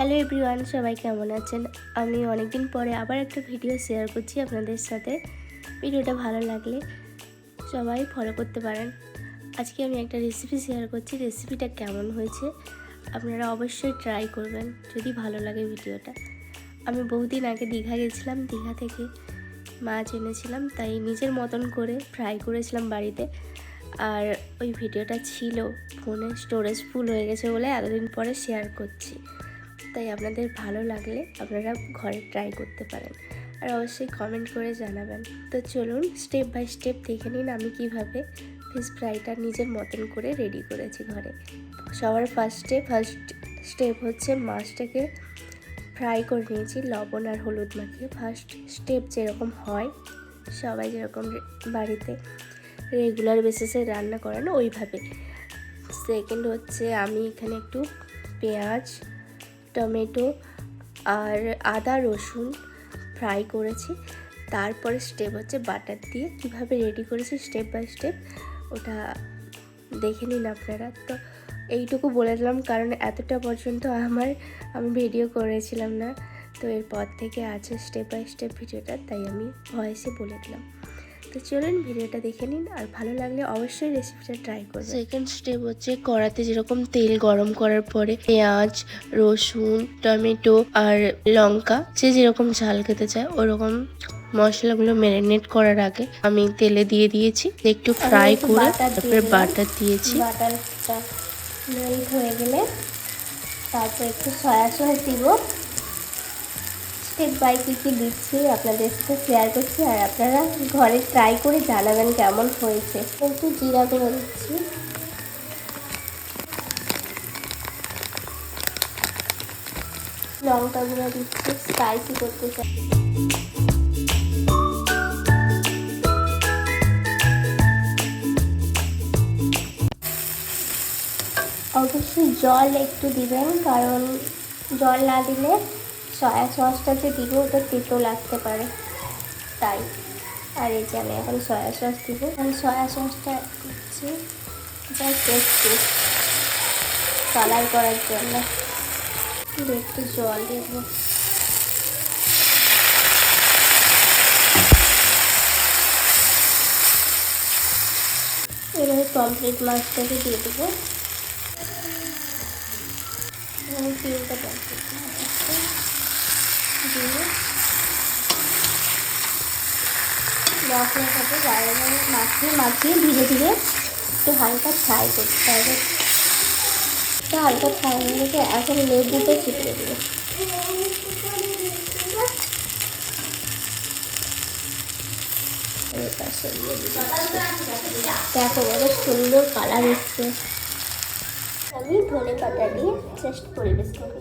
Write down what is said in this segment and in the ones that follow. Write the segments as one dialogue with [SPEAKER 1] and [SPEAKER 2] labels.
[SPEAKER 1] Hello everyone, সবাই কেমন আছেন? আমি অনেকদিন পরে আবার একটা ভিডিও শেয়ার করছি আপনাদের সাথে। ভিডিওটা ভালো লাগলে সবাই ফলো করতে পারেন। আজকে আমি একটা রেসিপি শেয়ার করছি। রেসিপিটা কেমন হয়েছে আপনারা অবশ্যই ট্রাই করবেন যদি ভালো লাগে ভিডিওটা। আমি বহুদিন আগে দীঘা গেছিলাম, দীঘা থেকে মাছ এনেছিলাম, তাই নিজের মতন করে ফ্রাই করেছিলাম বাড়িতে। আর ওই ভিডিওটা ছিল ফোনে, স্টোরেজ ফুল হয়ে গেছে বলে এতদিন পরে শেয়ার করছি। তাই আপনাদের ভালো লাগলে আপনারা ঘরে ট্রাই করতে পারেন, আর অবশ্যই কমেন্ট করে জানাবেন। তো চলুন স্টেপ বাই স্টেপ দেখে নিন আমি কিভাবে ফিশ ফ্রাইটা নিজের মতন করে রেডি করেছি ঘরে। সবার ফার্স্ট স্টেপ হচ্ছে মাছটাকে ফ্রাই করে নিয়েছি লবণ আর হলুদ মাখিয়ে। ফার্স্ট স্টেপ যেরকম হয় সবাই যেরকম বাড়িতে রেগুলার বেসিসে রান্না করেন ওইভাবে। সেকেন্ড হচ্ছে আমি এখানে একটু পেঁয়াজ, টমেটো আর আদা রসুন ফ্রাই করেছি। তারপরে স্টেপ হচ্ছে বাটার দিয়ে কিভাবে রেডি করেছি স্টেপ বাই স্টেপ, ওটা দেখে নিন আপনারা। তো এইটুকু বলে দিলাম কারণ এতটা পর্যন্ত আমি ভিডিও করেছিলাম না, তো এরপর থেকে আছে স্টেপ বাই স্টেপ ভিডিওটা, তাই আমি ভয়েসে বলে দিলাম। তো চলুন ভিডিওটা দেখে নিন, আর ভালো লাগলে অবশ্যই রেসিপিটা ট্রাই করবেন। সেকেন্ড স্টেপ হচ্ছে কড়াতে যেরকম তেল গরম করার পরে পেঁয়াজ, রসুন, টমেটো আর লঙ্কা যে যেরকম ঝাল খেতে চায় ওরকম মশলাগুলো ম্যারিনেট করার আগে আমি তেলে দিয়ে দিয়েছি, একটু ফ্রাই করে তারপরে বাটার দিয়েছি। বাটারটা মেল্ট হয়ে গেলে তারপর একটু সয়া সস দিব। স্টেপ বাই কী দিচ্ছি আপনাদের সাথে শেয়ার করছি, আর আপনারা ঘরে ট্রাই করে জানাবেন কেমন হয়েছে। একটু জিরা গুঁড়ো দিচ্ছি, লঙ্কা গুঁড়ো দিচ্ছি, স্পাইসি করতে চাই। অবশ্যই জল একটু দিবেন, কারণ জল না দিলে সয়া সসটা যে দিব ওটা তেতো লাগতে পারে, তাই। আর এই যে আমি এখন সয়া সস দিব। আমি সয়া সসটা দিচ্ছি জাস্ট একটু কালার করার জন্য। একটু জল দেব। এবারে কমপ্লিট মাছটাকে দিয়ে দেবো। আমি তিনটা কমপ্লিট দিয়ে মশলাটাকে বাইরে মাখিয়ে ধীরে ধীরে একটু হালকা ফ্রাই করতে হবে। একটু হালকা ফ্রাই হয়ে গেছে, এখন লেবুটা চিপড়ে দেবো। দেখো বড় সুন্দর কালার এসছে। আমি ধনে পাতা দিয়ে জাস্ট পরিবেশ করে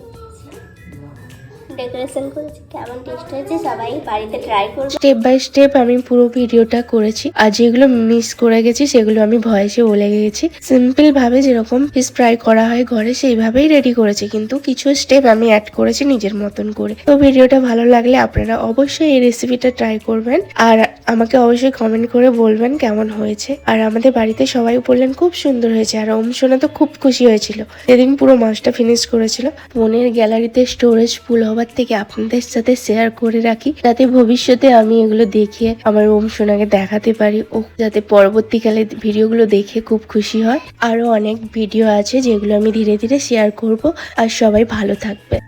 [SPEAKER 1] ডেকোরেশন করেছি। কেমন টেস্ট হয়েছে সবাই বাড়িতে ট্রাই করবে। স্টেপ বাই স্টেপ আমি পুরো ভিডিওটা করেছি, আর যেগুলো মিস করে গেছি সেগুলো আমি ভয়েসে বলে গেছি। সিম্পল ভাবে যেরকম ফিশ ফ্রাই করা হয় ঘরে সেইভাবেই রেডি করেছি, কিন্তু কিছু স্টেপ আমি অ্যাড করেছি নিজের মতন করে। তো ভিডিওটা ভালো লাগলে আপনারা অবশ্যই এই রেসিপিটা ট্রাই করবেন, আর আমাকে অবশ্যই কমেন্ট করে বলবেন কেমন হয়েছে। আর আমাদের বাড়িতে সবাই বললেন খুব সুন্দর হয়েছে, আর সোনা তো খুব খুশি হয়েছিল সেদিন পুরো মাছটা ফিনিশ করেছিল। ফোনের গ্যালারিতে স্টোরেজ ফুল হবার থেকে আপনাদের সাথে শেয়ার করে রাখি, যাতে ভবিষ্যতে আমি এগুলো দেখিয়ে আমার সোনাকে দেখাতে পারি, ও যাতে পরবর্তীকালে ভিডিওগুলো দেখে খুব খুশি হয়। আরো অনেক ভিডিও আছে যেগুলো আমি ধীরে ধীরে শেয়ার করব, আর সবাই ভালো থাকবে।